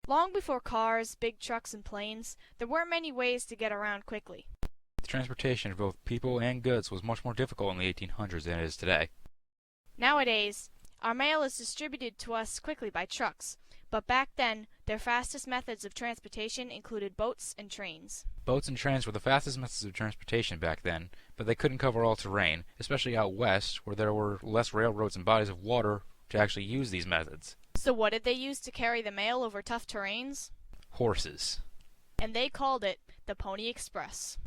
Long before cars, big trucks, and planes, there weren't many ways to get around quickly. The transportation of both people and goods was much more difficult in the 1800s than it is today. Nowadays, our mail is distributed to us quickly by trucks, but back then, their fastest methods of transportation included boats and trains. Boats and trains were the fastest methods of transportation back then, but they couldn't cover all terrain, especially out west, where there were less railroads and bodies of water to actually use these methods. So what did they use to carry the mail over tough terrains? Horses. And they called it the Pony Express.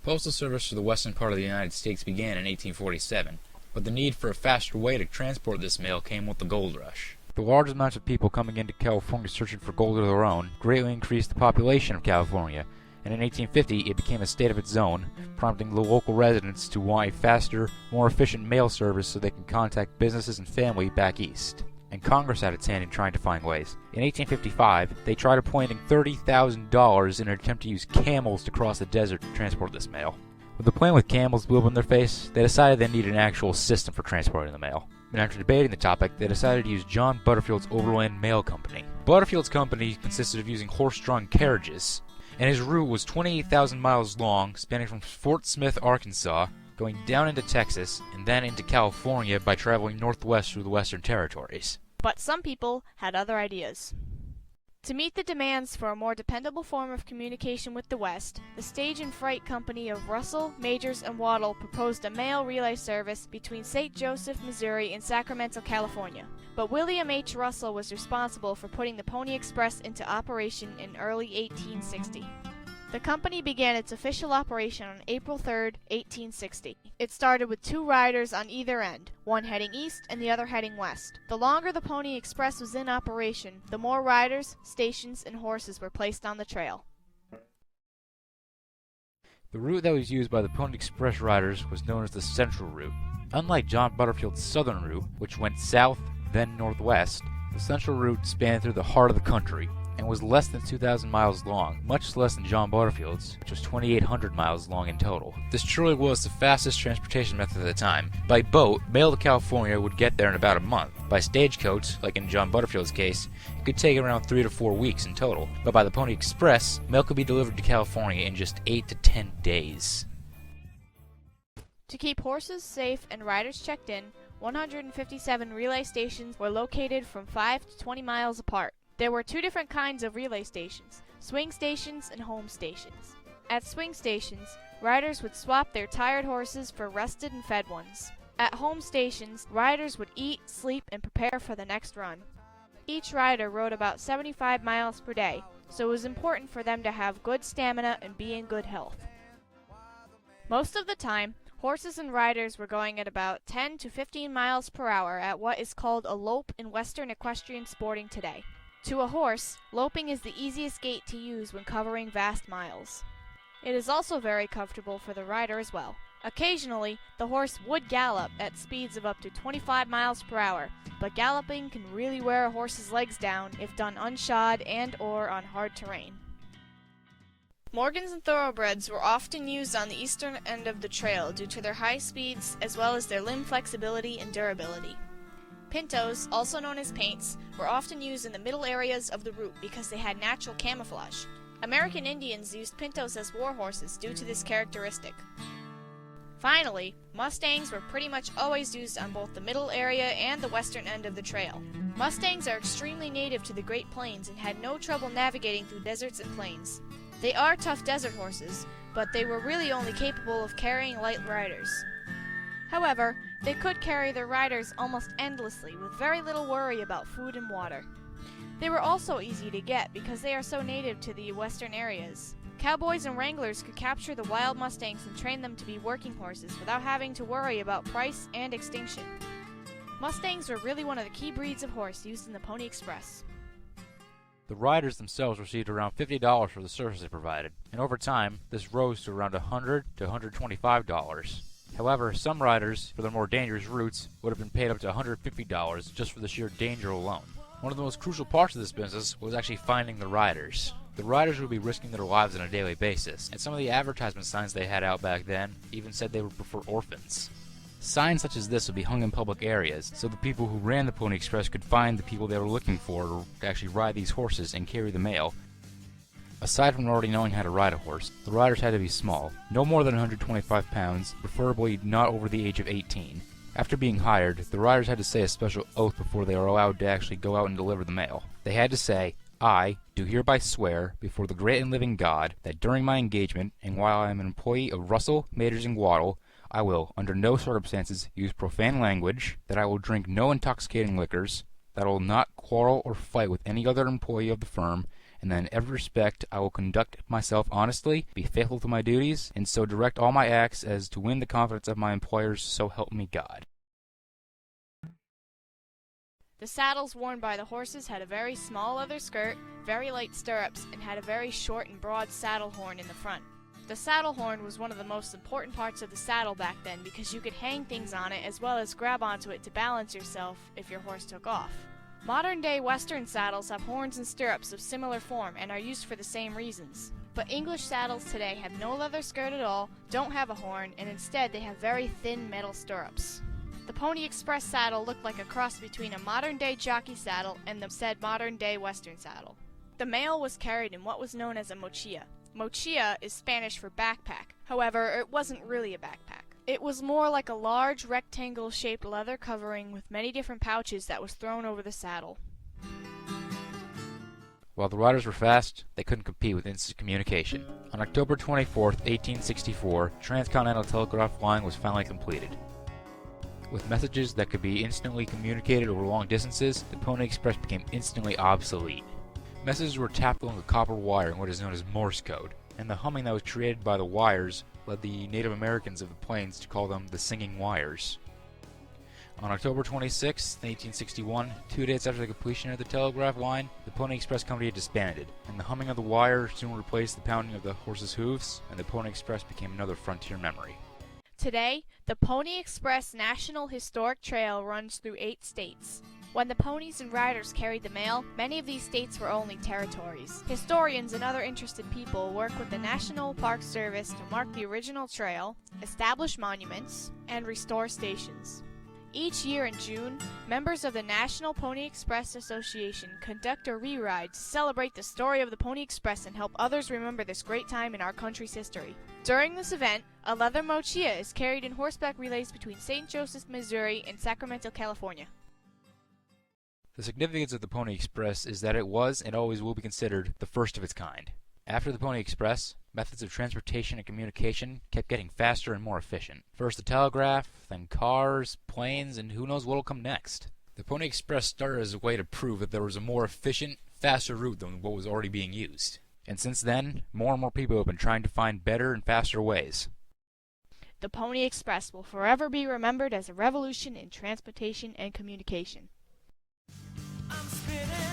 Postal service for the western part of the United States began in 1847, but the need for a faster way to transport this mail came with the gold rush. The large amounts of people coming into California searching for gold of their own greatly increased the population of California, and in 1850 it became a state of its own, prompting the local residents to want a faster, more efficient mail service so they can contact businesses and family back east. And Congress had its hand in trying to find ways. In 1855, they tried appointing $30,000 in an attempt to use camels to cross the desert to transport this mail. With the plan with camels blew up in their face, they decided they needed an actual system for transporting the mail. And after debating the topic, they decided to use John Butterfield's Overland Mail Company. Butterfield's company consisted of using horse-drawn carriages, and his route was 28,000 miles long, spanning from Fort Smith, Arkansas, going down into Texas, and then into California by traveling northwest through the Western Territories. But some people had other ideas. To meet the demands for a more dependable form of communication with the West, the Stage and Freight Company of Russell, Majors, and Waddell proposed a mail relay service between St. Joseph, Missouri and Sacramento, California. But William H. Russell was responsible for putting the Pony Express into operation in early 1860. The company began its official operation on April 3, 1860. It started with 2 riders on either end, one heading east and the other heading west. The longer the Pony Express was in operation, the more riders, stations, and horses were placed on the trail. The route that was used by the Pony Express riders was known as the Central Route. Unlike John Butterfield's Southern Route, which went south, then northwest, the Central Route spanned through the heart of the country, and was less than 2,000 miles long, much less than John Butterfield's, which was 2,800 miles long in total. This truly was the fastest transportation method at the time. By boat, mail to California would get there in about a month. By stagecoach, like in John Butterfield's case, it could take around 3 to 4 weeks in total. But by the Pony Express, mail could be delivered to California in just 8 to 10 days. To keep horses safe and riders checked in, 157 relay stations were located from 5 to 20 miles apart. There were 2 different kinds of relay stations, swing stations and home stations. At swing stations, riders would swap their tired horses for rested and fed ones. At home stations, riders would eat, sleep, and prepare for the next run. Each rider rode about 75 miles per day, so it was important for them to have good stamina and be in good health. Most of the time, horses and riders were going at about 10 to 15 miles per hour at what is called a lope in Western equestrian sporting today. To a horse, loping is the easiest gait to use when covering vast miles. It is also very comfortable for the rider as well. Occasionally, the horse would gallop at speeds of up to 25 miles per hour, but galloping can really wear a horse's legs down if done unshod and/or on hard terrain. Morgans and thoroughbreds were often used on the eastern end of the trail due to their high speeds as well as their limb flexibility and durability. Pintos, also known as paints, were often used in the middle areas of the route because they had natural camouflage. American Indians used pintos as war horses due to this characteristic. Finally, Mustangs were pretty much always used on both the middle area and the western end of the trail. Mustangs are extremely native to the Great Plains and had no trouble navigating through deserts and plains. They are tough desert horses, but they were really only capable of carrying light riders. However, they could carry their riders almost endlessly with very little worry about food and water. They were also easy to get because they are so native to the western areas. Cowboys and wranglers could capture the wild Mustangs and train them to be working horses without having to worry about price and extinction. Mustangs were really one of the key breeds of horse used in the Pony Express. The riders themselves received around $50 for the service they provided, and over time, this rose to around $100 to $125. However, some riders, for their more dangerous routes, would have been paid up to $150 just for the sheer danger alone. One of the most crucial parts of this business was actually finding the riders. The riders would be risking their lives on a daily basis, and some of the advertisement signs they had out back then even said they would prefer orphans. Signs such as this would be hung in public areas, so the people who ran the Pony Express could find the people they were looking for to actually ride these horses and carry the mail. Aside from already knowing how to ride a horse, the riders had to be small, no more than 125 pounds, preferably not over the age of 18. After being hired, the riders had to say a special oath before they were allowed to actually go out and deliver the mail. They had to say, "I do hereby swear before the great and living God that during my engagement and while I am an employee of Russell, Maters, and Waddle, I will, under no circumstances, use profane language, that I will drink no intoxicating liquors, that I will not quarrel or fight with any other employee of the firm, and that in every respect I will conduct myself honestly, be faithful to my duties, and so direct all my acts as to win the confidence of my employers, so help me God." The saddles worn by the horses had a very small leather skirt, very light stirrups, and had a very short and broad saddle horn in the front. The saddle horn was one of the most important parts of the saddle back then because you could hang things on it as well as grab onto it to balance yourself if your horse took off. Modern-day Western saddles have horns and stirrups of similar form and are used for the same reasons. But English saddles today have no leather skirt at all, don't have a horn, and instead they have very thin metal stirrups. The Pony Express saddle looked like a cross between a modern-day jockey saddle and the said modern-day Western saddle. The mail was carried in what was known as a mochila. Mochila is Spanish for backpack. However, it wasn't really a backpack. It was more like a large rectangle-shaped leather covering with many different pouches that was thrown over the saddle. While the riders were fast, they couldn't compete with instant communication. On October 24, 1864, the Transcontinental Telegraph line was finally completed. With messages that could be instantly communicated over long distances, the Pony Express became instantly obsolete. Messages were tapped along the copper wire in what is known as Morse code, and the humming that was created by the wires led the Native Americans of the plains to call them the singing wires. On October 26, 1861, 2 days after the completion of the telegraph line, the Pony Express Company had disbanded, and the humming of the wire soon replaced the pounding of the horses' hooves, and the Pony Express became another frontier memory. Today, the Pony Express National Historic Trail runs through 8 states. When the ponies and riders carried the mail, many of these states were only territories. Historians and other interested people work with the National Park Service to mark the original trail, establish monuments, and restore stations. Each year in June, members of the National Pony Express Association conduct a re-ride to celebrate the story of the Pony Express and help others remember this great time in our country's history. During this event, a leather mochila is carried in horseback relays between St. Joseph, Missouri and Sacramento, California. The significance of the Pony Express is that it was and always will be considered the first of its kind. After the Pony Express, methods of transportation and communication kept getting faster and more efficient. First the telegraph, then cars, planes, and who knows what'll come next. The Pony Express started as a way to prove that there was a more efficient, faster route than what was already being used. And since then, more and more people have been trying to find better and faster ways. The Pony Express will forever be remembered as a revolution in transportation and communication. I'm spinning.